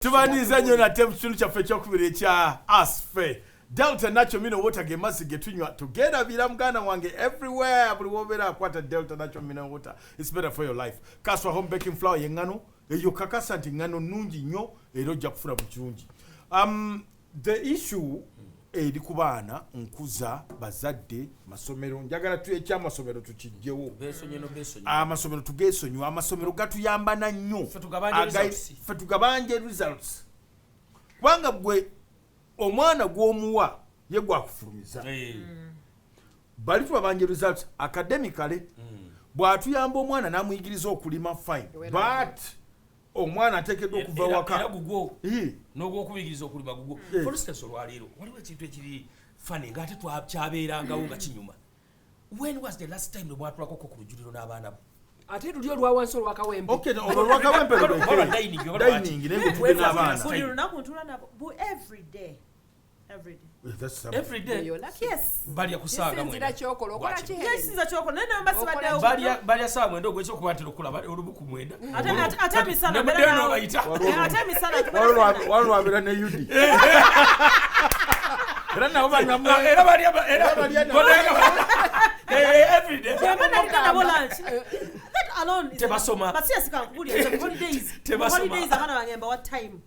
Tubaniza nnyo nate mu kitundu kyaffe ekyokubiri ekya Asfe. Delta Natural Mineral Water ge mazzi ge tunywa tugerabira muganda wange everywhere buli wobeera akwata Delta Natural Mineral Water. It's better for your life. Kaswa home baking flour y'engano eyo kakasa nti ngano nnungi nnyo era ojja kufuna mu kirungi. The issue eri ku baana nkuza bazadde masomero njagala tu ekyamasomero tukijjewo amasomero tugeesonyiwa amasomero gatuyamba na nnyo ffe tugabanje results kubanga gwe omwana gw'omuwa ye gwakufulumiza bali tubabanje results academically bw'atuyamba omwana n'amuyigiriza okulima fine but omwana ateekeddwa okuva waka era gugwo n'ogwokubigiriza okulima gugwo for instance olwaleero waliwo ekintu ekiri funny ng'ate twakyabeerangawo nga kinyuma. When was the last time lwemwatulako ku lujuliro n'abaana bo ate luli olwa wansi olwakawempe olwakawempe dining nengetudde n'abaana buli lunaku ntula nabo every day yes balya kusanga mwenda kyokola okola kisinza kyokola naye namba sibaddewo balya saa mwenda ogw'ekyokuba ntera okulaba olubu ku mwenda ate misana walwabeera ne yudi era nabo era balya every day nabo lunch that alone tebasoma but yes holidays abana bange mbawa time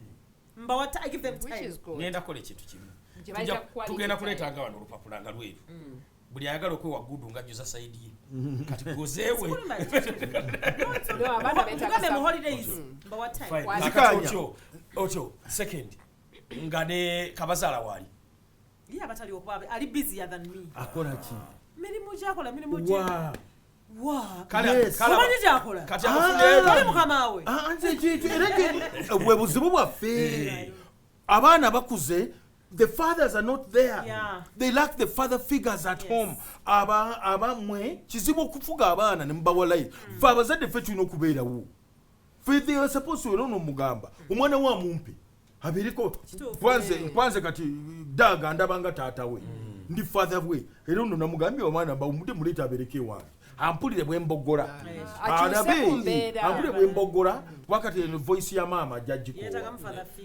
I give them time ngenda kola ekintu kimu tugenda kuleetanga wano olupapula nga lweru buli ayagala okwewa gudu nga jjuza sayidi ye kati gozeewe otyo second nga ne kabazaala waali ye abatali okuba ali busier than me akola ki mirimu gyakola mirimu bwe buzibu bwaffe abaana bakuze. The fathers are not there. Yeah. They lack the father figures at home. Abamwe kizibu okufuga abaana ne mbawalayi. Fe abazadde ffe tulina okubeerawo. Fe they are supposed to know mugamba. Omwana wa mumpe. Abiriko kwanze kati daga ndabanga taata we. Ndi father we. Era nno namugambye omwana bawumude muleta abereke wange. Ampulire bwemboggola ampulire bwemboggola wakati voice ya mama judge ko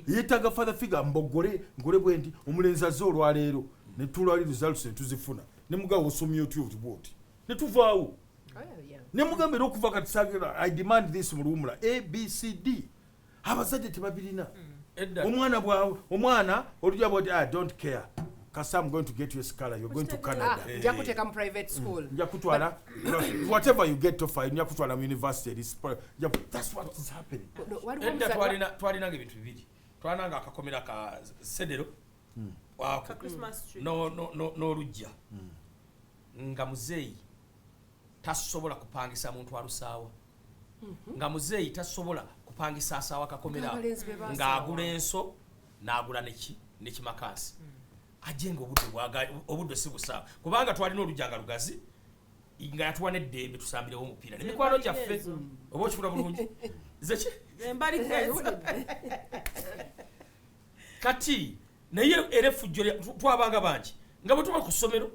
yetaga father figure mboggole ngole bwendi omulenzi azze olwaleero ne tulwali results ne tuzifuna ne mugawo osomye otyo otuboti ne tuvaawo ne mugambira okuva kati sagira I demand this mu lumula ABCD abazadde tebabirina omwana olujja bwoti I don't care. I'm going to get you a scholar. You're going to Canada. You take a private school. Whatever you get to find, you have to university. That's what is happening. Twalinanga ebintu bibiri. Twalinanga akakomera ka Sedero. N'olujja. Nga muzeeyi tasobola kupangisa muntu alusaawa. Nga muzeeyi tasobola kupangisa asaawa akakomera. Ng'agula enso n'agula nekimakasi. Ajenga obudde si busaawa kubanga twalina olujjanga lugazi nga yatuwa n'eddembe tusambirewo omupiira nemikwano gyaffe oba okifuna bulungi zeki kati naye era effujjo twabanga bangi nga bwe tuba ku ssomero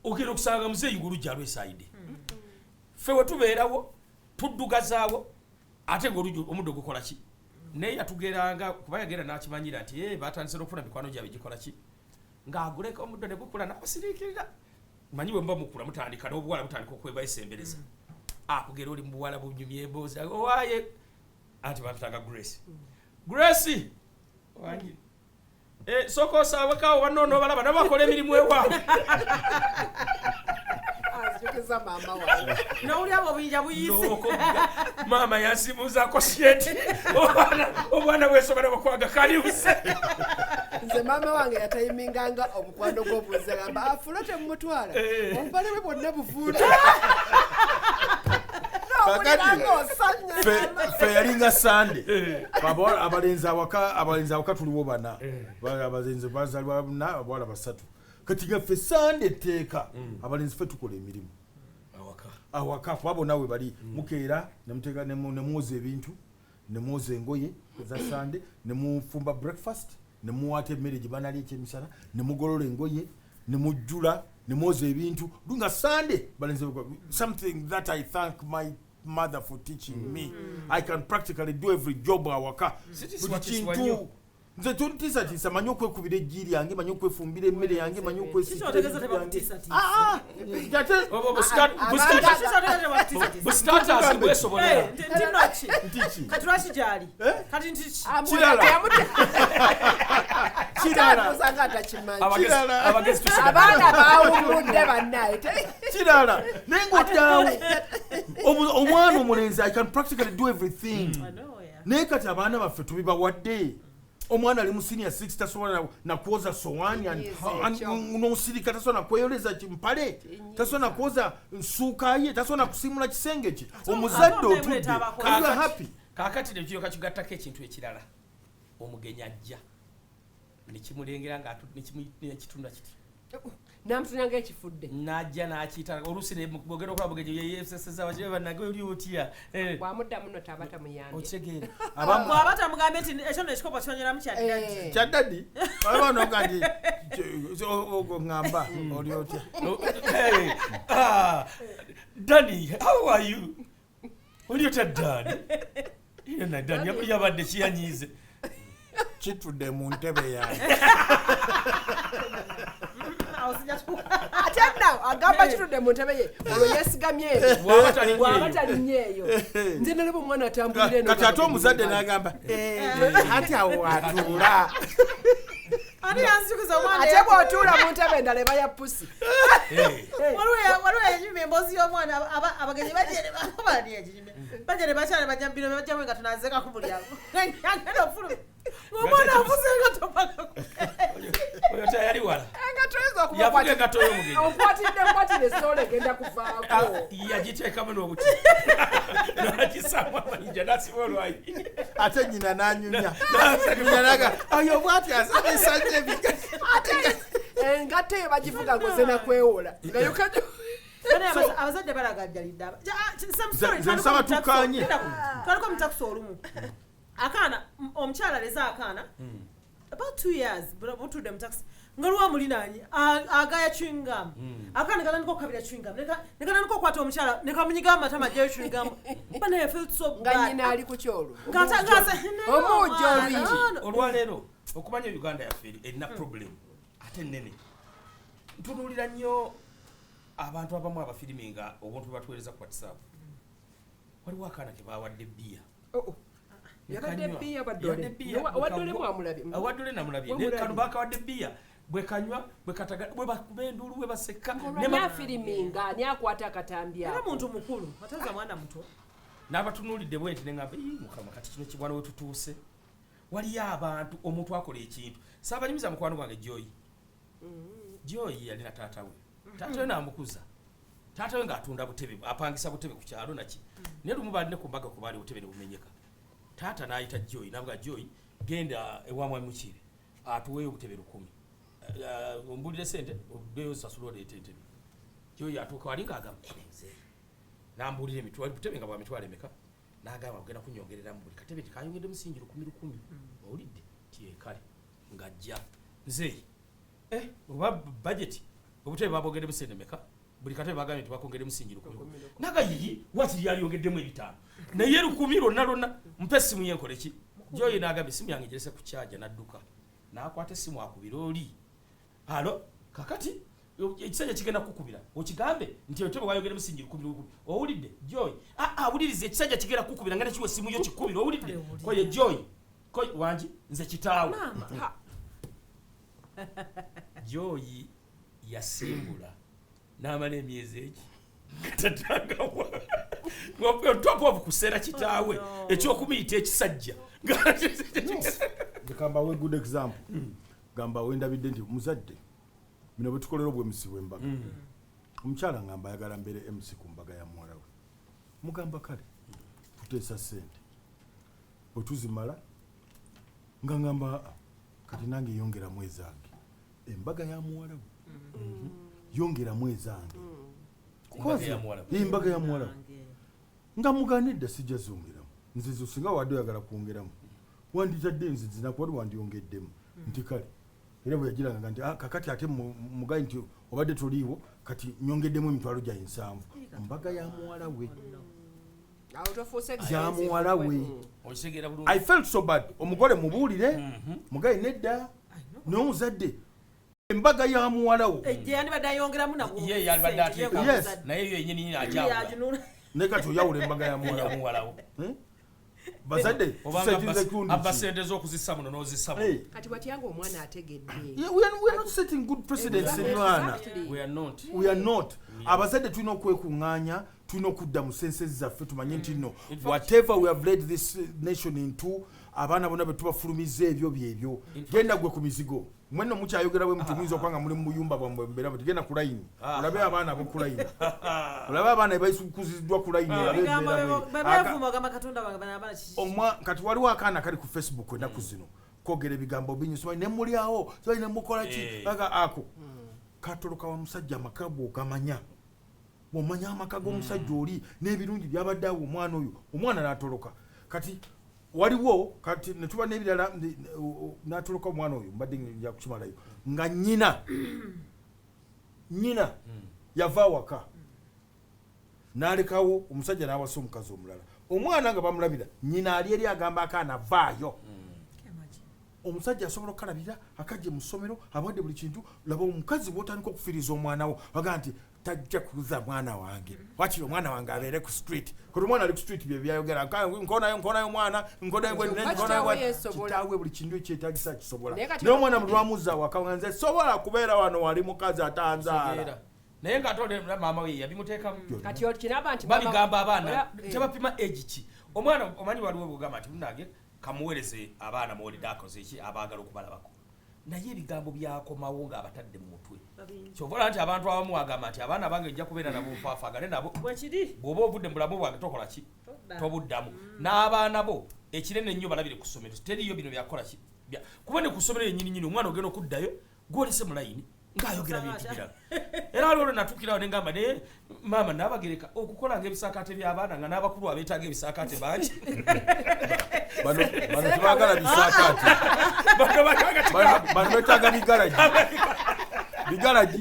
ogenda okusanga muzeeyi ng'olujja alwesaayidde ffe we tubeerawo tuddugazaawo ate ng'olujja omuddo gukola ki naye yatugeranga kuba yagenda n'akimanyira nti batandise n'okufuna mikwano gyabwe gikola ki ng'aguleka omuddo ne gukula n'abasiriikirira manyi bwe mba mukula mutandika n'obuwala butandika okweba esembereza akugera oli mu buwala bunyumya emboozi owaaye anti batutanga Grace wangi sooka osaawekawo banno n'obalaba nabo bakola emirimu ewaabwe n'oli abo obuyinja buyise maama yansimuzaako syeti obwana bwesomera bakwaga kaliuse nze maama wange yatayiminganga omukwano gw'obuuzi agamba afulo temumutwala omubale bwe bwonna bufuuta fe yalinga sande abalenzi awaka tuliwo bana abalenzi bazalwa bana abawala basatu kati gaffe sande etteeka abalenzi ffe tukola emirimu awaka kwabo nawe bali mukeera nemuteeka nemwoza ebintu nemwoza engoye za sande nemufumba breakfast nemuwaata emmere gye banalya ekyemisana nemugolola engoye nemujjula nemwoza ebintu nga sande balenzi something that I thank mother for teaching me. I can practically do every job awaka. Nze tontiisatiisa manyi okwekubira eggi lyange manyi okwefumbira emmere yange manyi abaana bawummudde bannaye kirala naye ngaoddaawo omwana omulenzi I can practically do everything naye kati abaana baffe tubibawadde omwana ali mu senior 6 tasobola nakwoza sowaani n'osirika tasobola nakweyoleza kimpale tasobola nakwoza nsuuka ye tasobola nakusimula kisenge kye omuzadde otudde happy kaakati nekyo kakigattako ekintu ekirala omugenyi ajja nekimulengera nekitunda kiti namutunyanga ekifudde najja nakiyita oluusi nebogera okola bugenyi yeyeseseza bakire bannage oli otya bwamudda muno tabata muyambe okitegeera bwaba tamugambe nti ekyo nekikopo kyonyeramu kyaddadi abanoga nti ngamba oli otya Danny, how are you? Oli otya Danny? Yena Danny yabadde kiyanyize kitudde mu ntebe yange ate naw agamba kitudde mu ntebe ye olwo yesigamye eyo bwaba talinnyeeyo nze nalaba omwana atambulire kati ate omuzadde n'agamba ati awo atuula ate bw'otuula mu ntebe endala eba ya pusi waliwo enyuma emboozi y'omwana abagenyi bajere bakyale bajja bino bajjamu nga tunazeka ku mulyango omwana avuze nga topaka oyo tayali wala engatoyinza yavuga engato y'omugenyi okwatidde esoola egenda kuvaako yagiteekamu n'obuti nagisamu amayinja nasiba olwayi ate nyina n'anyumya naga oyo bwati asabisajja ebiga engato eyo bagivuga ngoze nakwewola ngayokajo abazadde balagajjalidde nsaba tukanye twaliko mutakusa olumu akaana omukyala leza akaana about 2 years butudde mutakusa nga luwa mulinaanyi agaya chewingam akaana kalandika okukabira chewingam nekanandika okukwata omukyala nekamunyiga amatama ajjayo chewingam banaye felt so bad nga nyina ali ku kyolu omuujo oluyigi olwaleero okumanya Uganda yaffe erina problem ate nene ntunuulira nnyo abantu abamu abafirimi nga obuntu batuweereza ku WhatsApp waliwo akaana ke bawadde bbiya yabadde bbiya waddole awaddole namulabye ne kano bakawadde bbiya bwe kanywa bwe kataga bwe bakuba enduulu bwe baseka nafiriminga ani akwata akatambi era muntu mukulu ataza mwana muto n'abatunuulidde bwe nti ne ngamba mukama kati kino kibwana we tutuuse waliyo abantu omuntu akola ekintu saabanyumiza mukwano gwange Joy yalina taata we taata we n'amukuza taata we ng'atunda butebe apangisa butebe ku kyalo naki naye lumu baali ne ku mbaga ku baali butebe ne bumenyeka taata n'ayita Joy n'avuga Joy genda ewamwe mukire atuweeyo obutebe 10 ombulire sente oddeyo sasula oleeta entebe Joy atuuka wali ng'agamba n'ambulira emitwalo butebe nga bwa mitwalo emeka n'agamba ogenda kunyongereramu buli katebe tikayongedde musingi 10 owulidde tiyekale ng'ajja nze oba budget obutebe babogedde musente meka buli katebe bagambye tibakongedde musingi 10 naga yiyi wati yaliyongeddemu 5 naye 10 lonna mpe essimu yenkole ki Joy n'agamba essimu yange girese ku kyaja n'adduka n'akwata essimu akubira oli halo kakati ekisajja kigenda kukubira okigambe nti otebe wayogedde musingi 10 owulidde Joy awulirize ekisajja kigenda kukubira nga nekiwa essimu yo kikubira owulidde koye Joy koye wangi nze kitaawe Joy yasimbula n'amala emyezi egi tatangawa top of kuseera kitaawe ekyokumuyita ekisajja gamba we good example gamba wendabidde nti muzadde bino bwe tukolera obwemusi bw'embaga omukyala ngamba ayagala mbeere MC ku mbaga ya muwala we mugamba kale tuteesa ssente bwe tuzimala nga ngamba kati nange yongeramu ezange embaga ya muwala we yongeramu ezange embaga ya muwala we nga muganidde sijja zongeramu nze zo singa wadde oyagala kwongeramu wanditadde nzizina kuba wandiyongeddemu nti kale era bwe yagiranga nti kakati ate mugayi nti obadde toliiwo kati nyongeddemu emitwalo gya 7 mbaga ya muwala we yamuwala we. Okisegeera bulungi. I felt so bad. Omugole mubuulire mugaye nedda n'omuzadde embaga ya muwalawo yandibadde ayongeramu ye yalibadde ateeka Yes. naye yo yennyini ajawula ne kati oyawula embaga ya muwalawo muwalawo bazadde abba sente z'okuzissa muno n'ozissa muno. kati watyanga omwana ategedde. We are not setting good precedents in mwana. We are not. Abazadde tulina okwekuŋŋaanya, tulina okudda mu sensezi zaffe tumanye nti nno whatever we have led this nation into, abaana bonna betubafulumiza ebyo byebyo. Genda gwe ku mizigo. Mwenno mukyayogera bwe mutumwiza okwanga muli mu muyumba bwambwe mbeera bwe tugenda ku layini. Olabe abaana abo ku layini. Olabe abaana bayisukuziddwa ku layini. Kati waliwo akaana kali ku Facebook ennaku zino kwogera ebigambo binyusa ne mulyawo ne mukola ki ako katoloka wa musajja amaka bw'ogamanya bw'omanya amaka g'omusajja oli n'ebirungi byabadde awo omwana n'atoloka kati waliwo kati ne tuba n'ebirala n'atoloka omwana oyo mbadde nja kukimalayo nga nnyina yava awaka n'alekawo omusajja n'awasa omukazi omulala omwana nga bamulabira nnyina ali eri agamba akaana vaayo omusajja asobola okukalabira akajje mu ssomero abadde buli kintu laba omukazi bw'otandika okufiiriza omwana wo baga nti tajja kuza mwana wange wakiri omwana wange abeere ku street kati omwana ali ku street bye byayogera nkonayo mwana kitaawe buli kintu ekyetagisa kisobola naye omwana mulwamuzza awaka nga nze sobola kubeera wano wali mukazi atanzaala naye ng'atole maama we yabimuteekamu kati okiraba nti babigamba abaana tebapima egi ki omwana omanyi waliwo bwogamba nti munange kamuweereze abaana muwulidde akoze eki abaagala okubalabako naye ebigambo byakomawo ng'abatadde mu mutwe kyovola nti abantu abamu bagamba nti abaana bange ojja kubeera nabo nfaafagane nabo bw'oba ovudde mu bulamu bwange tokola ki tobuddamu n'abaana bo ekinene nnyo balabire ku ssomero teriyo bino byakola ki kuba ne ku ssomero yennyininyini omwana ogenda okuddayo gw'olese mu layini ng'ayogera bintu birala era waliwo olwo natuukirawo ne ngamba naye maama naabagereka okukola ng'ebisaakaate by'abaana nga n'abakulu abeetaaga ebisaakaate bangi bano tebagala bisaakaate bano beetaaga bigalagi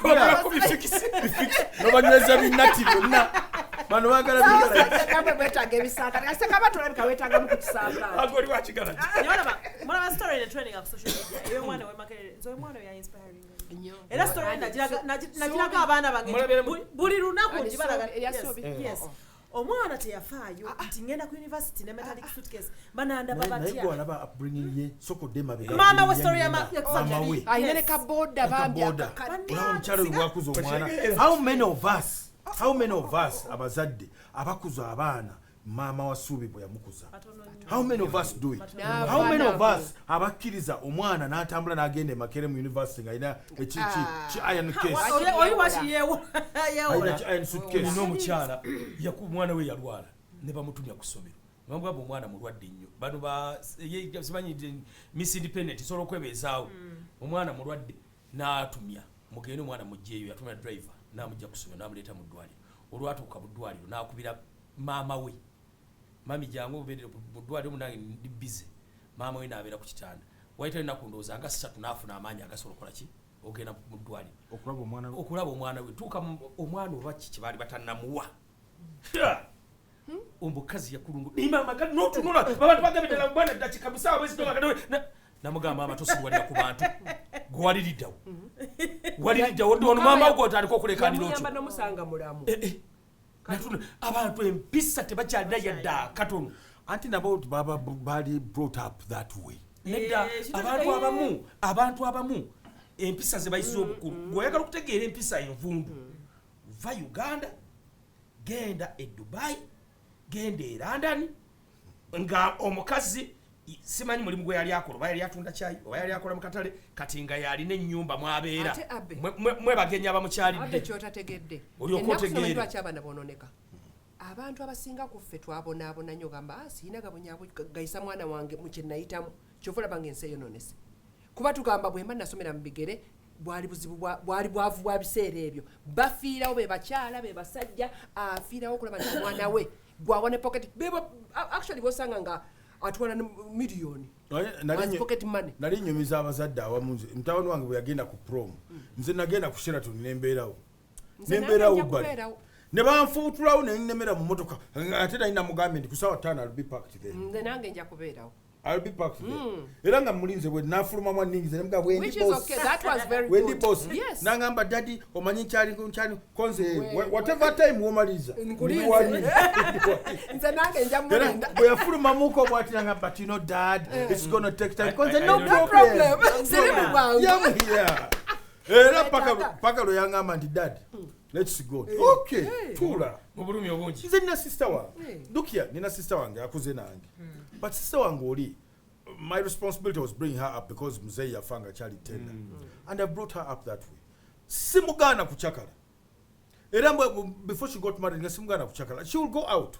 kuba nobanyweza binati byonna bano bagala beetaaga ebisaakaate kasi kabatolabika weetaagamu ku kisaakaate oli wakigala mulaba story ne training ku social media eyo mwana we Makerere nzo mwana we ya inspiring era story nagiraga abaana bange buli lunaku njibalaga yes omwana teyafaayo nti ngenda ku university ne metallic suitcase bananda babatya naye alaba upbringing ye sokodde mabega mama we story ya ayina ne kaboda bambi omukyalo lwakuza omwana how many of us abazadde abakuza abaana mama wasuubi bwe yamukuza how many of us do it how many of us abakkiriza omwana n'atambula n'agenda e Makerere University ng'alina iron case iron suitcase n'omukyala omwana we yalwala ne bamutumya ku ssomero bamugamba omwana mulwadde nnyo bano simanyi Miss Independent isobola okwebeezaawo omwana mulwadde n'atumya mugende omwana mugjeeyo yatumya driver n'amujja ku ssomero n'amuleeta mu ddwaliro olwatuuka mu ddwaliro n'akubira maama we mami jangu obeerera mu ddwaliro munange ndi bize maama we n'abeera ku kitanda wayita ennaku ndowooza nga 3 n'afuna amaanyi agasobola okukola ki ogenda mu ddwaliro okulaba omwana we tuuka omwana oba kiki baali batannamuwa omukazi yakulungu nimamaga notunula abantu bagabidala mubwana dakika musawa bwezitomaga namugamba mama tosuwalira ku bantu gwaliriddawo waliriddawo ono mama gwo otandika okulekanira otyo nomusanga mulamu abantu empisa tebakyalina yadda katono anti nabo bali brought up that way nedda abantu abamu empisa ze bayisa obukulu ng'oyagala okutegeera empisa envundu va Uganda genda e Dubai genda e London nga omukazi simanyi mulimu gwe yali akola oba yali atunda kyayi oba yali akola mu katale kati nga yalina ennyumba mwabeera mwe bagenya bamukyalidde kyotategedde olyoka otegeere lwaki abaana boononeka abantu abasinga ku ffe twabonaabona nnyo gamba siina gabonyabo gayisa mwana wange mu kye nayitamu kyova olaba ng'ensi eyononese kuba tugamba bwe mba nasomera mu bigere bwali buzibu bwali bwavu bwa biseera ebyo bafiirawo be bakyala be basajja afiirawo okulaba nti omwana we gwawone pocket actually bosanga nga atwala miliyoni nali nnyumiza abazadde awamu mutawani wange bwe yagenda ku prom nze nagenda ku Sheraton nembeerawo ne banfuutulawo ne nnemera mu motoka ate nalina mugambye nti ku ssaawa 5 I'll be packed there. nze nange nja kubeerawo. I'll be packed there. Era nga mulinze bwe nafuluma mwa ningize ne muga Which is okay, that was very good. Wendi boss. Yes. Nangamba daddy omanyi nkyali konze whatever time womaliza. Nze nange nja mulinda. Bwe yafuluma muko bwati nangamba but you know dad it's going to take time. Konze no No problem. problem. Siri mu bwangu. Yeah. Era paka lo yangamba nti dad let's go. Okay. Tula. mu bulumi obungi. Nze nina sister wange. Look here, nina sister wange akuze nange. But sister wange oli my responsibility was bringing her up because mzee yafanga chali tender. And I brought her up that way. Simugana kuchakala. Era before she got married, simugana kuchakala. She will go out.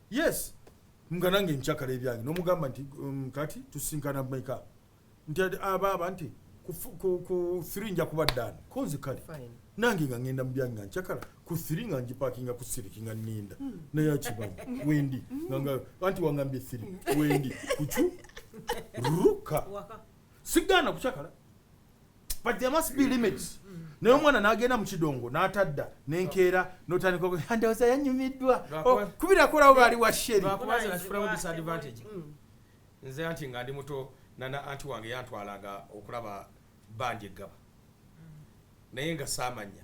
Yes. Mganange mchakala ebyange. No mugamba nti kati tusinkana make nti ababa nti ku 3 nja kuba done. Konzi kali. Fine. Nange nga ngenda mu byange nchakala ku 3 nga njipakinga ku sirikinga ninda. Naye akibanga wendi nga anti wangambye 3 wendi kuchu ruka sigana kuchakala. But there must be limits. Naye omwana n'agenda mu kidongo n'atadda n'enkeera n'otandika ndowooza yanyumiddwa kubira kolawo baali wa sheri. Lwakubaze nakifulamu disadvantage. Nze anti nga ndi muto nana anti wange yantwalanga okulaba bandi eggaba. Naye nga saamanya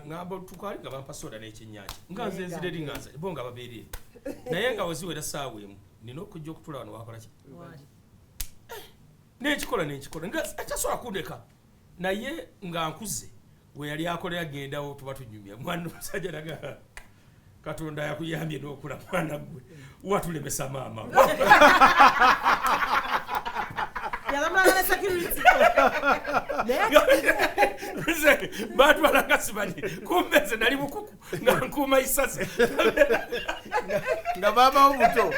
ngamba tukali nga bampa soda n'ekyennyanja nga nze nzireri nga nze bo nga babeerere naye nga weziwera ssaawa emu nina okujja okutula wano wakola ki n'ekikola nga akyasobola kundeka naye nga nkuze we yali akolera agendawo tuba tunyumya mwana omusajja naga Katonda yakuyambye n'okula mwana gwe watulemesa maama yalamulagala security batwalanga simanyi kumbe nze nali bukuku nga nkuuma isase nga babawo buto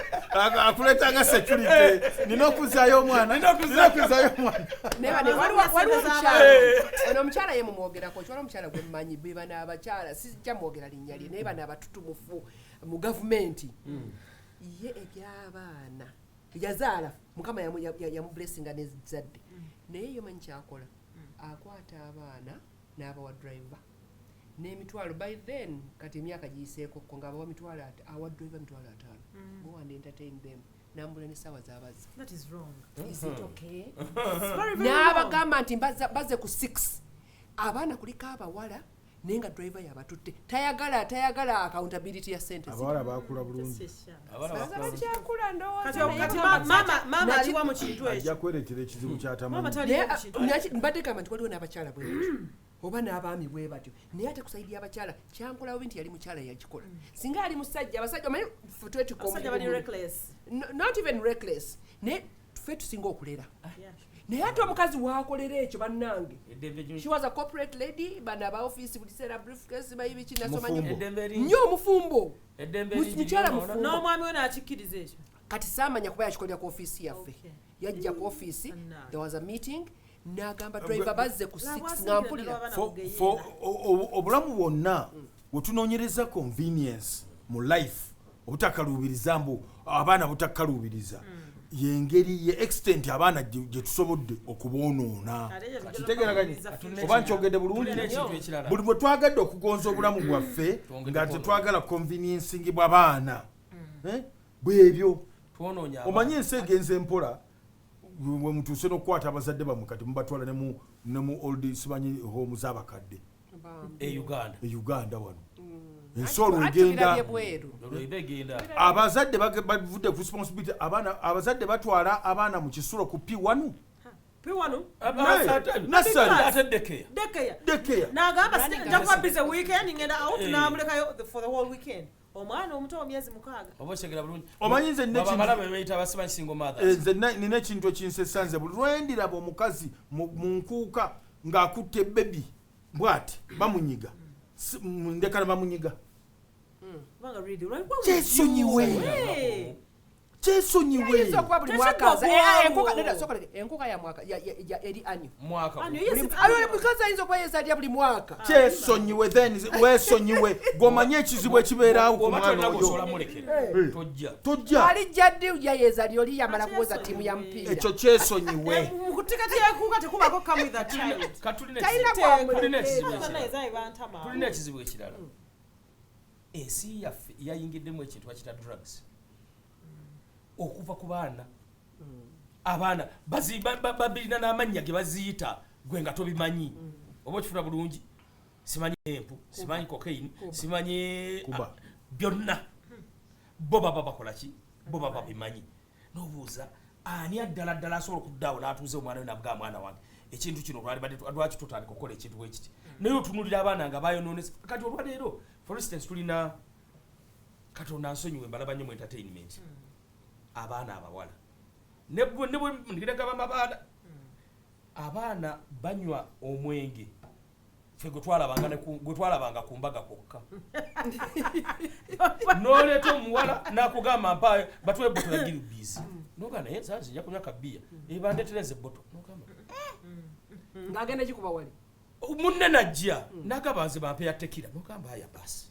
akuletanga security nina okuzaayo omwana ono omukyala ye mumwogerako kyala omukyala gwe mmanyi be bana abakyala sijja mwogera linnya lye naye bana abatutumufu mu gavumenti ye eby'abaana yazaala mukama yamublessinga nezadde naye yomanyi kyakola akwata abaana n'abawa driver n'emitwalo by then kati emyaka giyiseekokko ng'abawa mitwalo awa driver mitwalo 5 go and entertain them n'ambula n'essaawa z'abazzi. That is wrong. Is it okay? Very n'abagamba nti baze ku 6 abaana kuliko abawala naye nga driver yabatutte tayagala accountability ya sente abawala bakula bulungi bakyakula mama aliwa mu kintu ekyo ajja kwerekera ekizibu kyatamanyi mbadde gamba nti waliwo n'abakyala bwe oba n'abaami bwe batyo naye ate kusaidia abakyala kyankolawo binti yali mukyala yakicola singa ali musajja abasajja omanyi not even reckless naye ffe tusinga okulera naye ate omukazi wakolera ekyo bannange she was a corporate lady bana ba office bulisera briefcase bayibiki nasoma nnyo omufumbo mukyala mufumbo n'omwami we n'akikkiriza ekyo kati saamanya kuba yakikolera ku office yaffe yajja ku office there was a meeting n'agamba driver bazze ku 6 nga mpulira obulamu bwonna wetunoonyereza convenience mu life obutakaluubiriza mbu abaana butakaluubiriza yengeri ye extent abaana gye tusobodde okuboonoona kitegeraganye oba nkyogedde bulungi buli bwe twagadde okugonza obulamu bwaffe nga tetwagala conveniencing bw'abaana bwebyo omanyi ensi egenze mpola we mutuuse n'okukwata abazadde bammwe kati mubatwala ne mu old simanyi home z'abakadde Uganda wano ensolo egenda abazadde bavudde ku responsibility abazadde batwala abaana mu kisulo ku P1 dekeya n'agamba njakuba busy weekend ngenda out n'amulekayo for the whole weekend omwana omuto wa myezi 6 omanyi nze nina ekintu ekinsesanze buli lwendiraba omukazi mu nkuuka ng'akutte bebi bw'ati bamunyiga ndekana bamunyiga kyesonyiwe okuba buli mwaka enkuka ya mwaka eri anyo mukazi ayinza okuba yezalya buli mwaka kyesonyiwe then wesonyiwe gomanye ekizibu ekibeerawo ku mwana oyo tojja alijja ddi ujja yezalya oli yamala kuwoza ttiimu ya mupiira ekyo kyesonyiwe mukutikati yakuuka tekubako come with a child tulina ekizibu ekirala ensi yaffe yayingiddemu ekintu bakita drugs okuva ku baana abaana babirina n'amannya ge baziyita gwe nga tobimanyi oba okifuna bulungi simanyi empu simanyi cocaine simanyi byonna bo baba bakolaki bo baba bimanyi nobuuza ani addala ddala asobola okuddaawo n'atuuze omwana we nabugamba mwana wange ekintu kino lwaki tutandika okukola ekintu bwekiti naye otunulira abaana nga bayonoonesa kati olwaleero for instance tulina katonda nsonyiwe mbalaba nnyo mu entertainment abaana abawala ne bwe ndigiragaba mabaada abaana banywa omwenge ffe gwe twalabanga ku mbaga kwokka n'oleeta omuwala n'akugamba mpaayo batwe ebboto ya giribiisi nogamba naye saazi nja kunywa kabbiya ebandetereza ebboto nogamba ng'agenda gikuba wali munne najja n'agamba nze bampe ya tekira nogamba aya baasi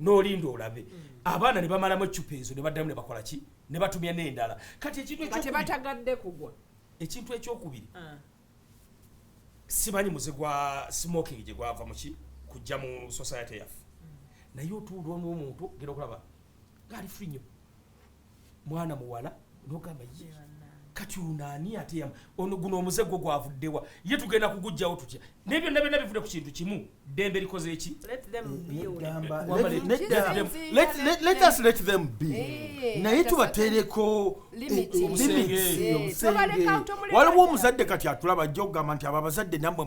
n'olinda olabe abaana ne bamalamu eccupa ezo ne baddamu ne bakola ki ne batumya n'endala kati tebatagadde kugwa ekintu ekyokubiri simanyi muze gwa smoking gye gwava muki kujja mu society yaffe naye otuula omuntu gera okulaba ngaali free nnyo mwana muwala nogamba ye kati unaani ate ono guno omuze gwo gwavuddewa ye tugenda kugujjawo tutya naye byonna byonna bivudde ku kintu kimu ddembe likoze eki let them be naye tubateereko obusenge waliwo omuzadde kati atulaba ajja okugamba nti abo abazadde nammwe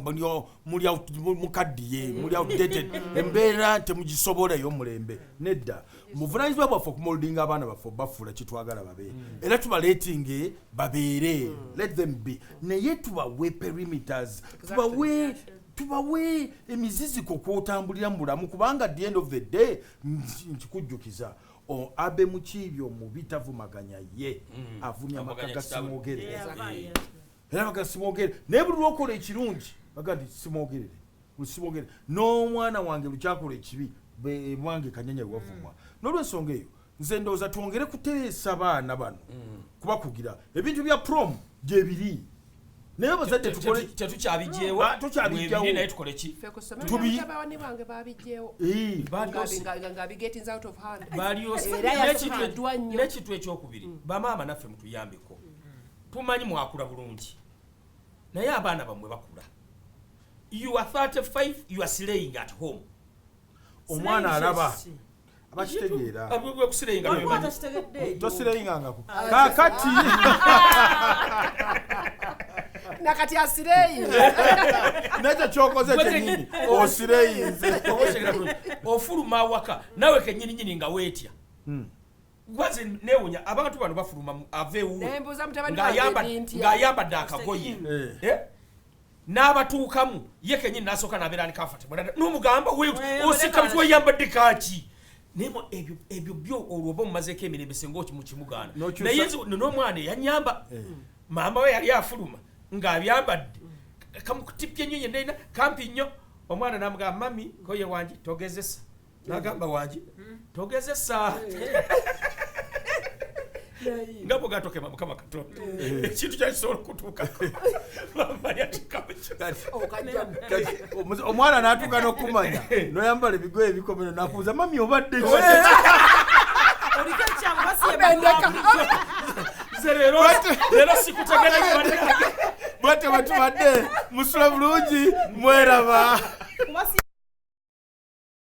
muli mukaddiye muli outdated embeera temugisobola ey'omulembe nedda muvunanyizibwa bwaffe okumoldinga abaana baffe bafuula kitwagala babe era tubaleetinge babeere let them be naye tubawe perimeters tubawe emiziziko kwotambulira mu bulamu kubanga at the end of the day nkikujjukiza abe mukiibyo omubi tavumaganya ye avumya amaka gasimwogerera era bagasimwogerera naye buli lwokola ekirungi baga nti simwogerere n'omwana wange lukyakola ekibi wange kanyanya lwavumwa n'olwensonga eyo nze ndowooza twongere kutereesa baana bano kubakugira ebintu bya prom gyebiri naye bazadde tukole tetukyabijeewo naye tukole ki abawani bange babijjeewo n'ekintu ekyokubiri bamaama naffe mutuyambeko tumanyi mwakula bulungi naye abaana bamwe bakula you are 35 you are slaying at home omwana alaba abakitegeera tosireyingangako kakati nakati asireyi nekyo kyokoze kyenyini osireyinze ofuluma awaka nawe kenyininyini nga weetya gwaze newunya abantu bano bafuluma aveewuwe ng'ayambadde akagoye n'abatuukamu ye kenyini n'asooka n'abeera ni kafate n'omugamba osika bitu weyambadde kaaki naye ebyo byo olwo oba omumazeeko emirembe singa okimukimugaana naye n'omwana eyanyamba maama we yali afuluma ng'abyambadde kamukutipya ennyo yennaina kampi nnyo omwana n'amugamba mami koye wangi togezesa n'agamba wangi togezesa nga bwegatoke mukama katonda ekintu kyakisobola okutuukako omwana n'atuuka n'okumanya n'oyambala ebigoye ebikomero n'akubuuza mami obadde leero sikutegera bwate batubadde musula bulungi mweraba